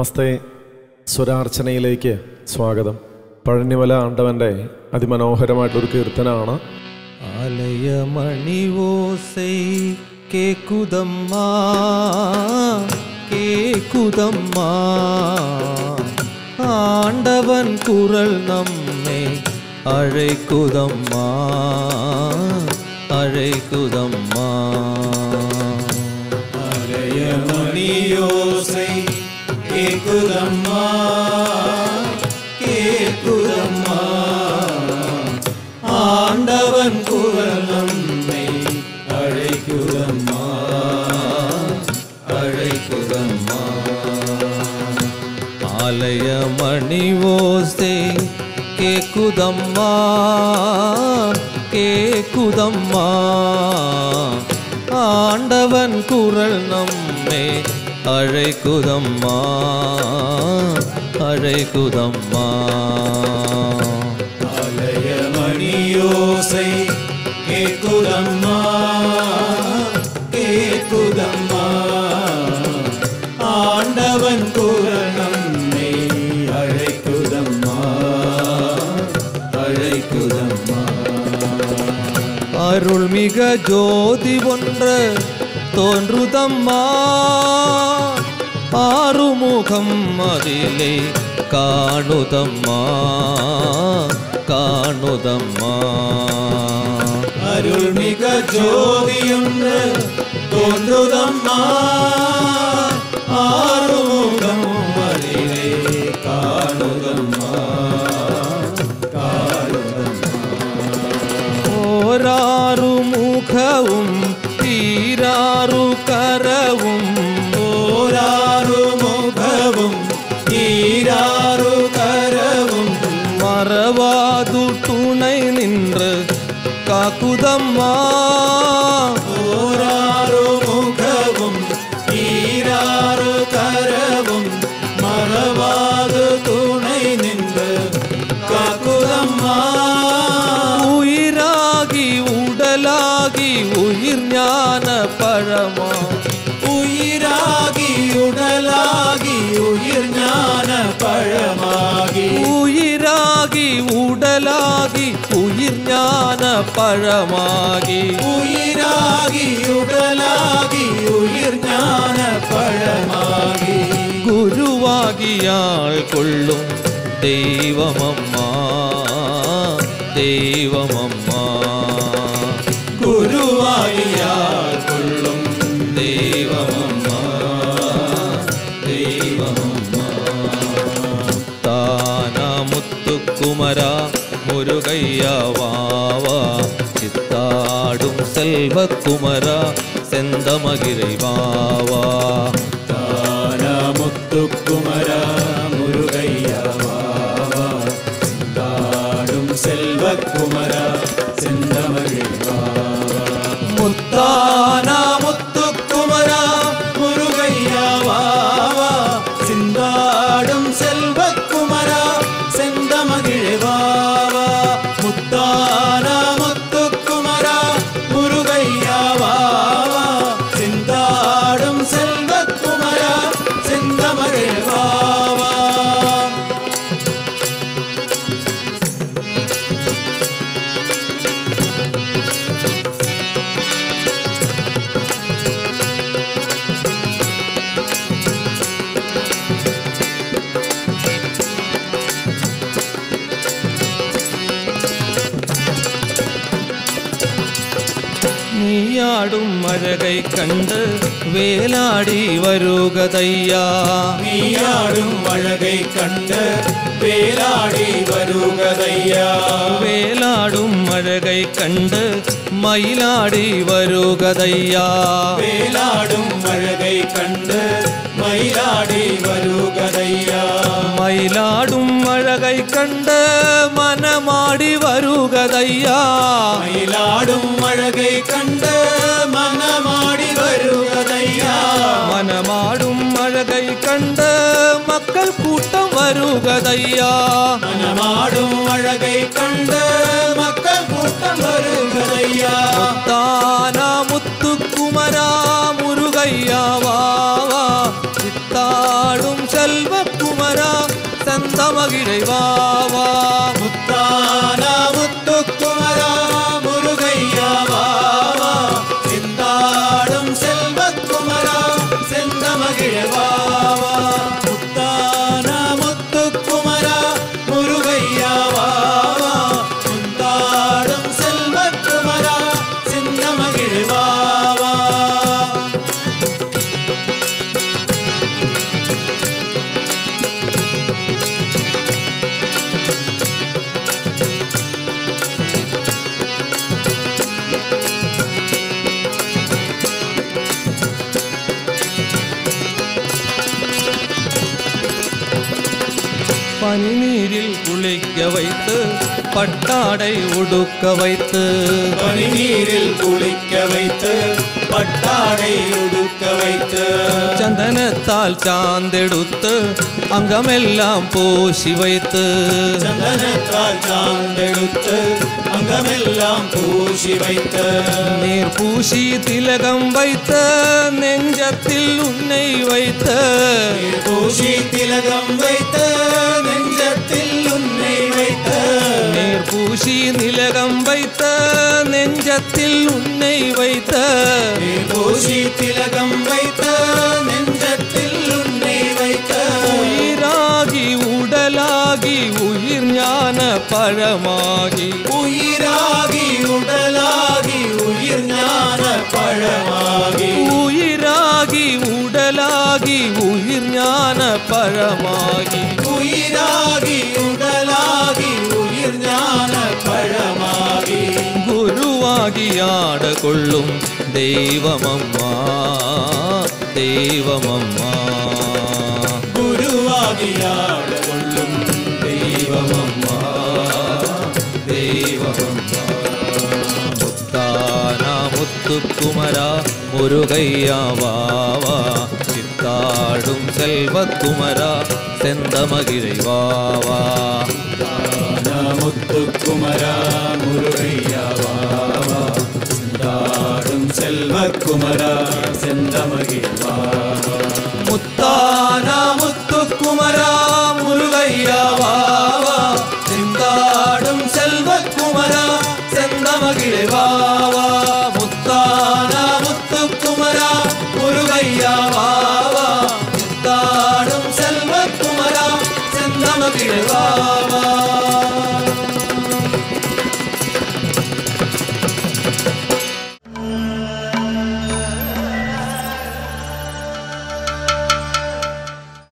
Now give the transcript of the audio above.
നമസ്തേ. സ്വരാർച്ചനയിലേക്ക് സ്വാഗതം. പഴനിമല ആണ്ടവൻ്റെ അതിമനോഹരമായിട്ടൊരു കീർത്തനമാണ്. ആലയമണി ഓസൈ കേക്കുതമ്മാ കേക്കുതമ്മാ, ആണ്ടവൻ കുരൽ നമ്മെ അழைக்குதம்மா அழைக்குதம்மா. ஆலയമணி ஓசை கேக்குதம்மா கேக்குதம்மா, ஆண்டவன் குரல் நம்மை அழைக்குதம்மா அழைக்குதம்மா. ஆலയമணி ஓசை கேக்குதம்மா கேக்குதம்மா, ஆண்டவன் குரல் நம்மை அழைக்குதம்மா அழைக்குதம்மா. ஆலയമணி ஓசை கேக்குதம்மா கேக்குதம்மா, ஆண்டவன் குரல் நம்மை அழைக்குதம்மா அழைக்குதம்மா. அருள்மிக ஜோதி ஒன்று தோன்றுதம்மா, ஆறுமுகம் அதிலே காணுதம்மா காணுதம்மா. அருள்மிக ஜோதியொன்று தோன்றுதம்மா, ஆறுமுகம் அதிலே காணுதம்மா காணுதம்மா. ஓராறு முகവും ஈராறு கரவும், ஓராறு முகവും ஈராறு கரவும், மறவாது துணை நின்று காக்குதம்மா. ஓராறு முகவும் ஈராறு கரவும், மறவாது துணை நின்று காக்குதம்மா. உயிராகி உடலாகி உயிர் ஞான பழமா, உயிராகி உடலாகி உயிர் ஞான பழமாகி, உயிராகி உடலாகி உயிர் ஞான பழமாகி, உயிராகி உடலாகி உயிர் ஞான பழமாகி, குருவாகியாள் கொள்ளும் தெய்வமம்மா தெய்வமம்மா. குருவாகியார் கொள்ளும் தெய்வமம்மா தெய்வமம்மா. தானா முத்துக்குமரா முருகையா வாவா, சித்தாடும் செல்வக்குமரா செந்தமகிரை வாவா. தானா முத்துக்குமரா முருகையா வாவா, சிந்தாடும் செல்வக்குமரா செந்தமகிழ் வாவா. முத்தானா முத்துக்குமரா முருகையா வாவா, சிந்தாடும் செல்வக்குமரா செந்தமகிழ் வாவா. முத்தானா முத்துக்குமரா முருகையா வாவா, சிந்தாடும் செல்வக்குமரா செந்தமகிழ் வாவா. நீயாடும் அழகை கண்டு வேலாடி வருகதையா, நீயாடும் அழகை கண்டு வேலாடி வருகதையா, வேலாடும் அழகை கண்டு மயிலாடி வருகதையா, வேலாடும் அழகை கண்டு மயிலாடி வருகதையா, மயிலாடும் அழகை கண்டு மனமாடி வருகதையா, மயிலாடும் அழகை கண்டு மனமாடி வருகதையா, மனமாடும் அழகை கண்டு மக்கள் கூட்டம் வருகதையா, மனமாடும் அழகை கண்டு மக்கள் கூட்டம் வருகதையா. முத்தானா முத்துக்குமரா முருகையா வாவா, சித்தாடும் செல்வ பனிநீரில் குளிக்க வைத்து பட்டாடை உடுக்க வைத்து பனிநீரில் குளிக்க வைத்து பட்டாடை உடுக்க வைத்து சந்தனத்தால் சாந்தெடுத்து அங்கமெல்லாம் பூசி வைத்து சந்தனத்தால் சாந்தெடுத்து அங்கமெல்லாம் பூசி வைத்து நீர் பூசி திலகம் வைத்த நெஞ்சத்தில் உன்னை வைத்த நீர் பூசி திலகம் வைத்த நெஞ்சத்தில் உன்னை வைத்த நீர் பூசி திலகம் வைத்த நெஞ்சத்தில் உன்னை வைத்த நீர் பூசி திலகம் வைத்த நெஞ்சத்தில் உன்னை வைத்த உயிராகி உடலாகி உயிர் ஞான பழமாகி உயிராகி உடலாகி உயிர் ஞான பழமாகி உயிராகி உடலாகி உயிர் ஞான பழமாகி உயிராகி உடலாகி உயிர் ஞான பழமாகி குருவாகி ஆட கொள்ளும் தெய்வமம்மா தெய்வமம்மா குருவாகி ஆட கொள்ளும் தெய்வமம்மா தெய்வமம்மா முத்தானா முத்துக்குமரா முருகையா வாவா சித்தாடும் செல்வக்குமரா செந்தமகிழை வாவா முத்துக்குமரா முருகையா வாவா சிந்தாடும் செல்வக்குமரா செந்தமகிழ் வாவா முத்தானா முத்துக்குமரா முருகையா வாவா சிந்தாடும் செல்வக்குமரா செந்தமகிழை வாவா